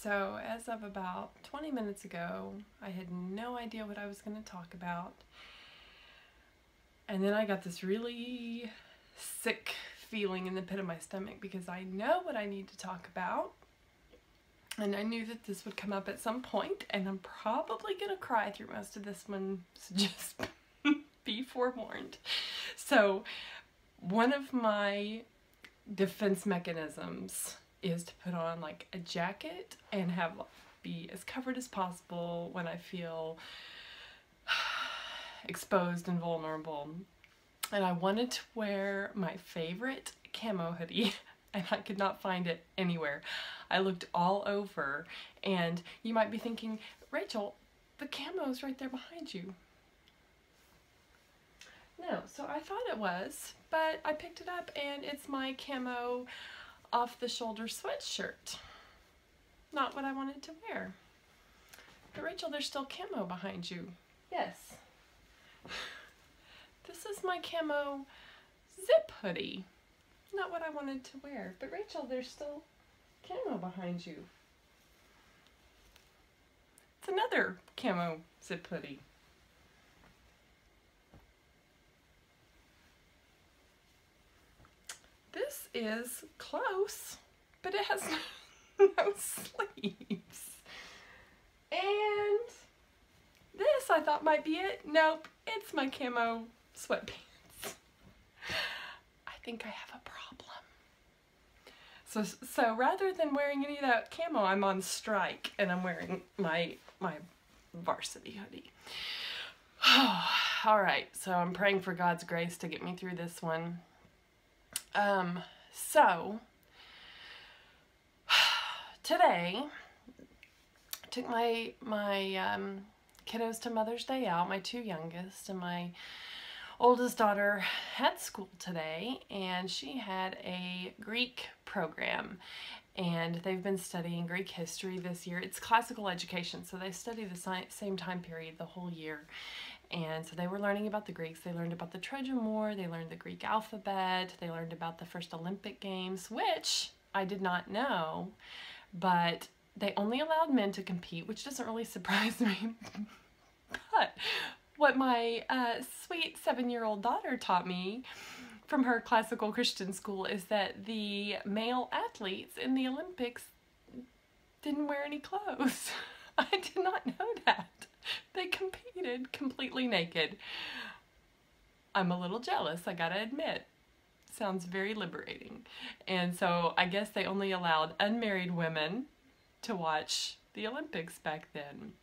So, as of about 20 minutes ago, I had no idea what I was going to talk about. And then I got this really sick feeling in the pit of my stomach because I know what I need to talk about. And I knew that this would come up at some point, and I'm probably going to cry through most of this one, so just be forewarned. So, one of my defense mechanisms is to put on like a jacket and be as covered as possible when I feel exposed and vulnerable. And I wanted to wear my favorite camo hoodie and I could not find it anywhere. I looked all over, and you might be thinking, Rachel, the camo's right there behind you. No, so I thought it was, but I picked it up and it's my camo off-the-shoulder sweatshirt. Not what I wanted to wear. But Rachel, there's still camo behind you. Yes. This is my camo zip hoodie. Not what I wanted to wear. But Rachel, there's still camo behind you. It's another camo zip hoodie. This is close, but it has no sleeves. And this I thought might be it. Nope, it's my camo sweatpants. I think I have a problem. So rather than wearing any of that camo, I'm on strike and I'm wearing my varsity hoodie. All right, so I'm praying for God's grace to get me through this one. So today I took my kiddos to Mother's Day out, my two youngest, and my oldest daughter had school today, and she had a Greek program, and they've been studying Greek history this year. It's classical education, so they study the same time period the whole year. And so they were learning about the Greeks. They learned about the Trojan War. They learned the Greek alphabet. They learned about the first Olympic Games, which I did not know, but they only allowed men to compete, which doesn't really surprise me. But what my sweet 7-year-old daughter taught me from her classical Christian school is that the male athletes in the Olympics didn't wear any clothes. I did not know that. They competed completely naked. I'm a little jealous, I gotta admit. Sounds very liberating. And so I guess they only allowed unmarried women to watch the Olympics back then.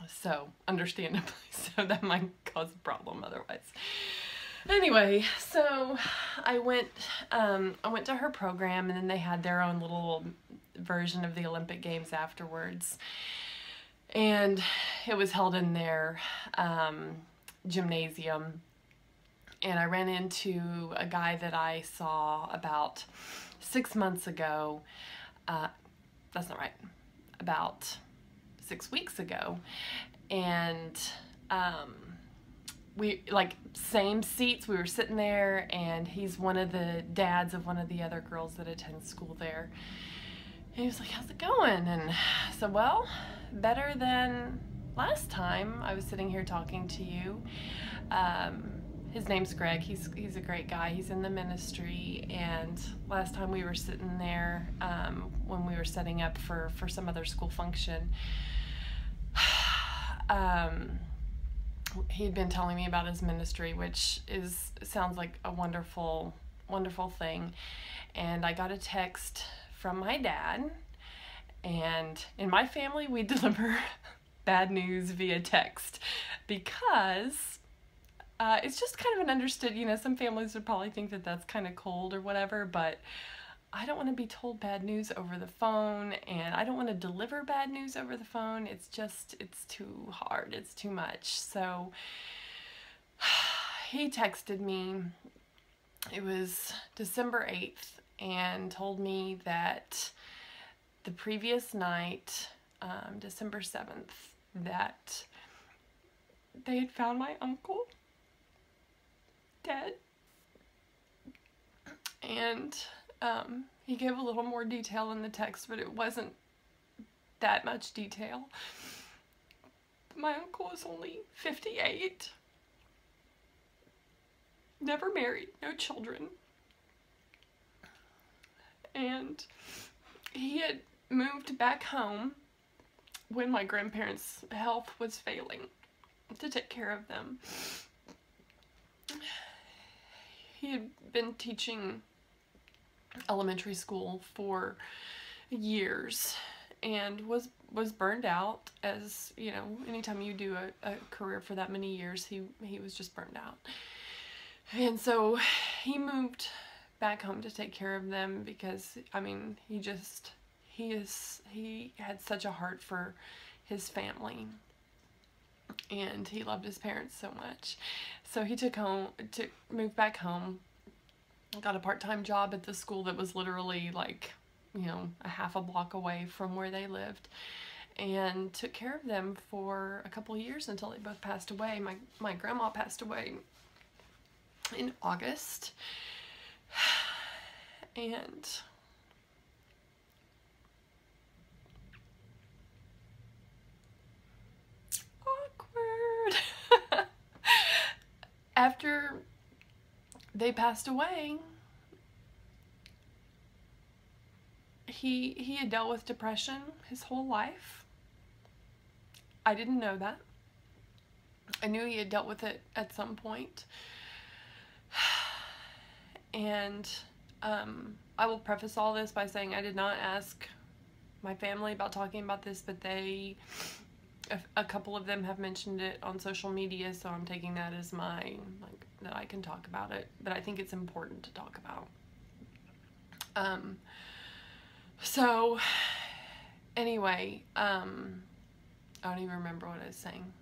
So, understandably, so that might cause a problem otherwise. Anyway, so I went to her program, and then they had their own little version of the Olympic Games afterwards. And it was held in their gymnasium, and I ran into a guy that I saw about 6 months ago. That's not right. About 6 weeks ago, and we same seats. We were sitting there, and he's one of the dads of one of the other girls that attends school there. And he was like, "How's it going?" And I said, "Well, better than last time I was sitting here talking to you." His name's Greg. He's a great guy. He's in the ministry, and last time we were sitting there when we were setting up for some other school function, he'd been telling me about his ministry, which sounds like a wonderful, wonderful thing. And I got a text from my dad, and in my family we deliver bad news via text because it's just kind of an understood, some families would probably think that that's kind of cold or whatever, but I don't want to be told bad news over the phone, and I don't want to deliver bad news over the phone. It's too hard. It's too much. So he texted me. It was December 8th, and told me that the previous night, December 7th, that they had found my uncle dead. And he gave a little more detail in the text, but it wasn't that much detail. My uncle was only 58, never married, no children, and he had moved back home when my grandparents' health was failing to take care of them. He had been teaching elementary school for years and was burned out, as you know, anytime you do a career for that many years, he was just burned out. And so he moved back home to take care of them because, I mean, he had such a heart for his family, and he loved his parents so much. So he moved back home, got a part-time job at the school that was literally like, a half a block away from where they lived, and took care of them for a couple of years until they both passed away. My grandma passed away in August, and awkward. After they passed away, he had dealt with depression his whole life. I didn't know that. I knew he had dealt with it at some point. And I will preface all this by saying I did not ask my family about talking about this, but a couple of them have mentioned it on social media, so I'm taking that as that I can talk about it, but I think it's important to talk about. So anyway, I don't even remember what I was saying.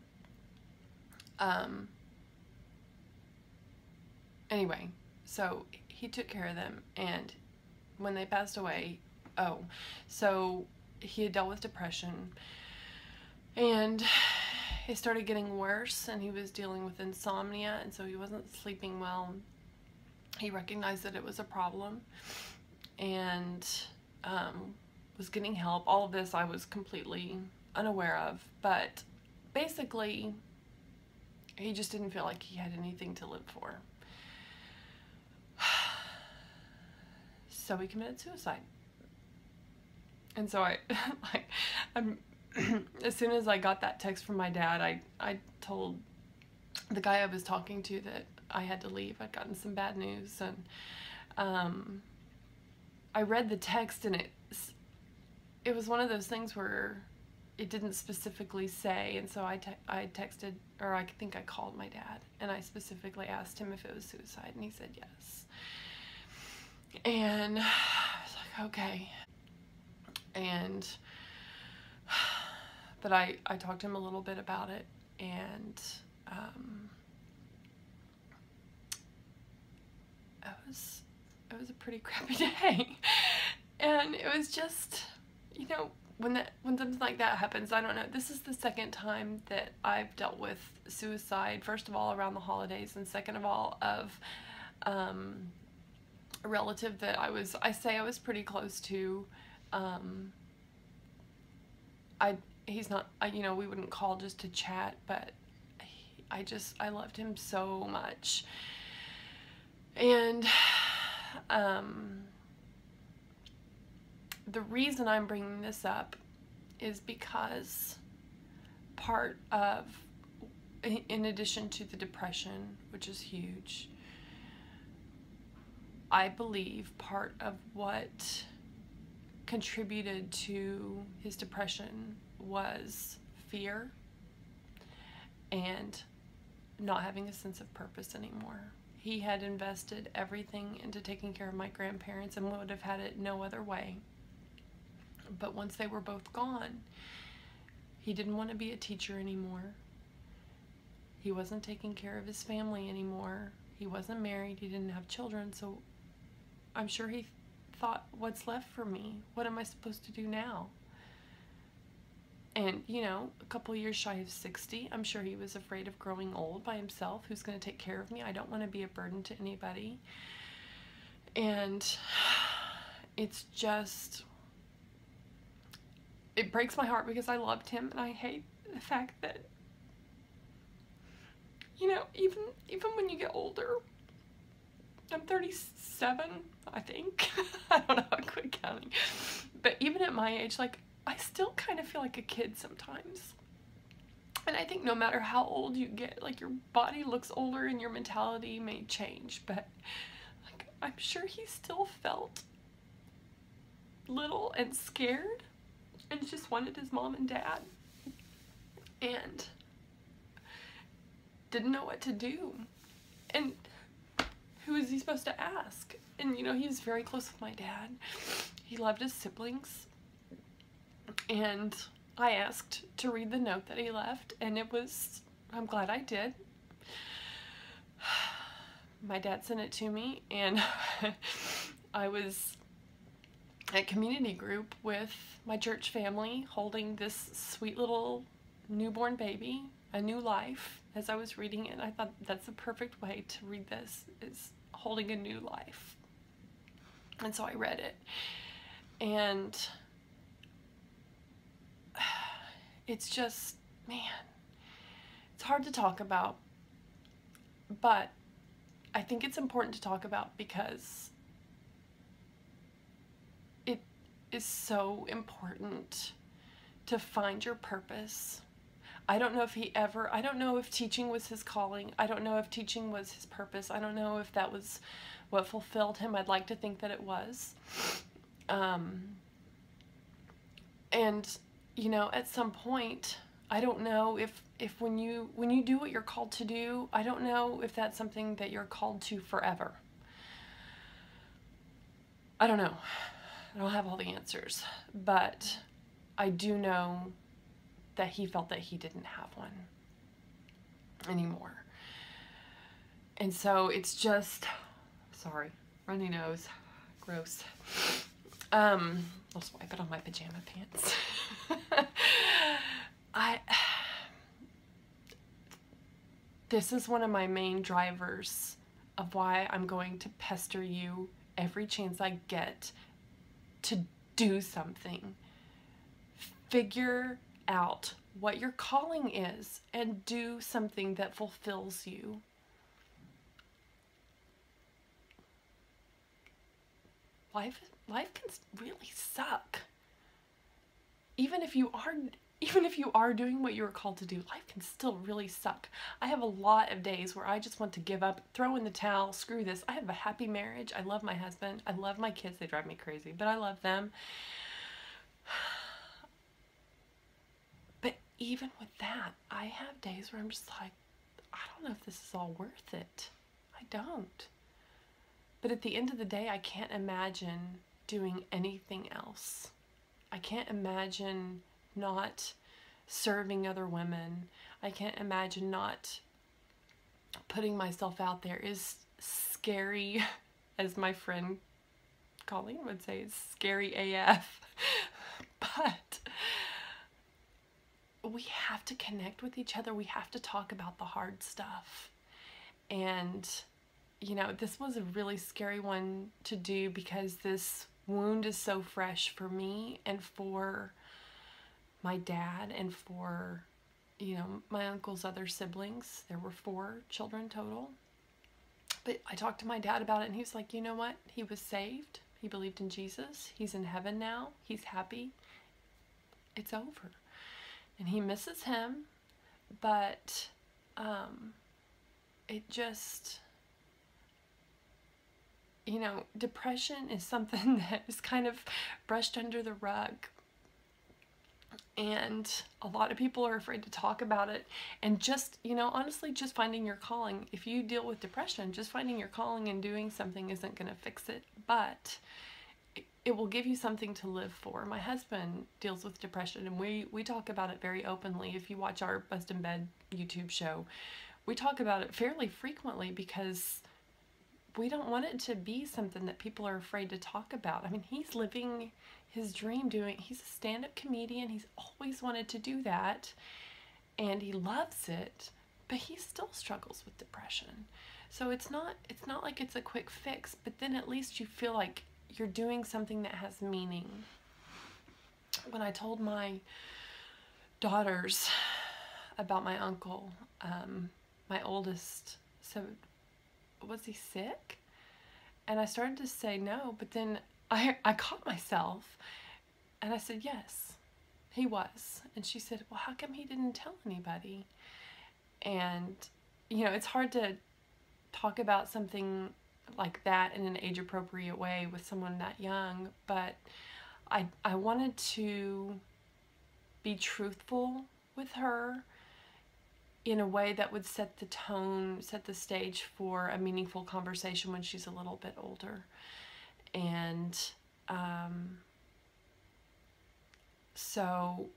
Anyway, so he took care of them, and when they passed away, so he had dealt with depression, and it started getting worse, and he was dealing with insomnia, and so he wasn't sleeping well. He recognized that it was a problem, and was getting help. All of this I was completely unaware of, but basically he just didn't feel like he had anything to live for. So he committed suicide. And so as soon as I got that text from my dad, I told the guy I was talking to that I had to leave. I'd gotten some bad news, and I read the text, and it was one of those things where it didn't specifically say, and so I texted, or I think I called my dad, and I specifically asked him if it was suicide, and he said yes. And I was like, okay. And but I talked to him a little bit about it, and it was a pretty crappy day. And it was just, when something like that happens, I don't know, this is the second time that I've dealt with suicide. First of all, around the holidays, and second of all, of a relative that I was pretty close to. He's not, we wouldn't call just to chat, but I loved him so much. And the reason I'm bringing this up is because part of, in addition to the depression, which is huge, I believe part of what contributed to his depression was fear and not having a sense of purpose anymore. He had invested everything into taking care of my grandparents and would have had it no other way. But once they were both gone, he didn't want to be a teacher anymore. He wasn't taking care of his family anymore. He wasn't married. He didn't have children. So I'm sure he thought, what's left for me? What am I supposed to do now? And, a couple years shy of 60, I'm sure he was afraid of growing old by himself. Who's going to take care of me? I don't want to be a burden to anybody. And it's just, it breaks my heart because I loved him, and I hate the fact that, you know, even when you get older, I'm 37, I think. I don't know, I quit counting. But even at my age, like, I still kind of feel like a kid sometimes. And I think no matter how old you get, like, your body looks older and your mentality may change. But, like, I'm sure he still felt little and scared and just wanted his mom and dad. And didn't know what to do. And who is he supposed to ask? And, you know, he was very close with my dad. He loved his siblings. And I asked to read the note that he left, and it was, I'm glad I did. My dad sent it to me, and I was at community group with my church family holding this sweet little newborn baby, a new life. As I was reading it, I thought that's the perfect way to read this, is holding a new life. And so I read it. And it's just, man, it's hard to talk about, but I think it's important to talk about because it is so important to find your purpose. I don't know if teaching was his calling. I don't know if teaching was his purpose. I don't know if that was what fulfilled him. I'd like to think that it was. And, you know, at some point, I don't know if when you do what you're called to do, I don't know if that's something that you're called to forever. I don't know. I don't have all the answers, but I do know that he felt that he didn't have one anymore. And so it's just, sorry, runny nose, gross. I'll swipe it on my pajama pants. This is one of my main drivers of why I'm going to pester you every chance I get to do something. Figure out what your calling is and do something that fulfills you. Life can really suck. Even if you are doing what you're called to do, life can still really suck. I have a lot of days where I just want to give up, throw in the towel, screw this. I have a happy marriage. I love my husband. I love my kids. They drive me crazy, but I love them. But even with that, I have days where I'm just like, I don't know if this is all worth it. I don't. But at the end of the day, I can't imagine doing anything else. I can't imagine not serving other women. I can't imagine not putting myself out there. Is scary, as my friend Colleen would say, it's scary AF. But we have to connect with each other. We have to talk about the hard stuff. And, you know, this was a really scary one to do because this wound is so fresh for me and for my dad and for, you know, my uncle's other siblings. There were 4 children total. But I talked to my dad about it, and he was like, you know what? He was saved. He believed in Jesus. He's in heaven now. He's happy. It's over. And he misses him, but it just, you know, depression is something that is kind of brushed under the rug. And a lot of people are afraid to talk about it. And just, you know, honestly, just finding your calling. If you deal with depression, just finding your calling and doing something isn't going to fix it. But it will give you something to live for. My husband deals with depression, and we talk about it very openly. If you watch our Bust in Bed YouTube show, we talk about it fairly frequently because we don't want it to be something that people are afraid to talk about. I mean, he's living his dream he's a stand-up comedian. He's always wanted to do that, and he loves it, but he still struggles with depression. So it's not like it's a quick fix, but then at least you feel like you're doing something that has meaning. when I told my daughters about my uncle, my oldest said, was he sick? And I started to say no, but then I caught myself and I said, yes, he was. And she said, well, how come he didn't tell anybody? And, you know, it's hard to talk about something like that in an age-appropriate way with someone that young, but I wanted to be truthful with her in a way that would set the tone, set the stage for a meaningful conversation when she's a little bit older. And so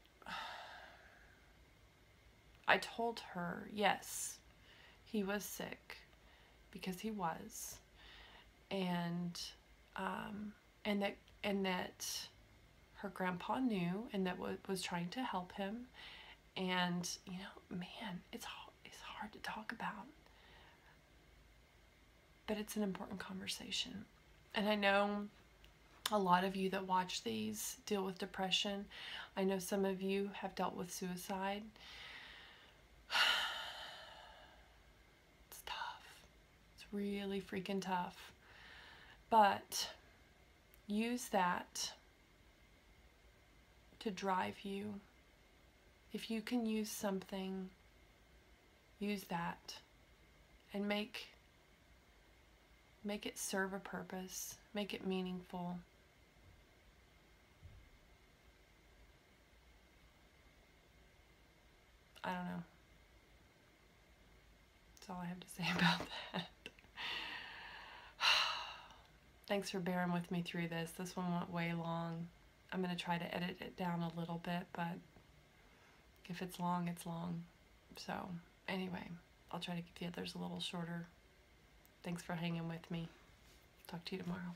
I told her, yes, he was sick, because he was, and that her grandpa knew, and that was trying to help him. And, you know, man, it's hard to talk about, but it's an important conversation. And I know a lot of you that watch these deal with depression. I know some of you have dealt with suicide. It's tough. It's really freaking tough. But use that to drive you. If you can use something, use that, and make it serve a purpose, make it meaningful. I don't know. That's all I have to say about that. Thanks for bearing with me through this. This one went way long. I'm going to try to edit it down a little bit, but if it's long, it's long. So, anyway, I'll try to keep the others a little shorter. Thanks for hanging with me. Talk to you tomorrow.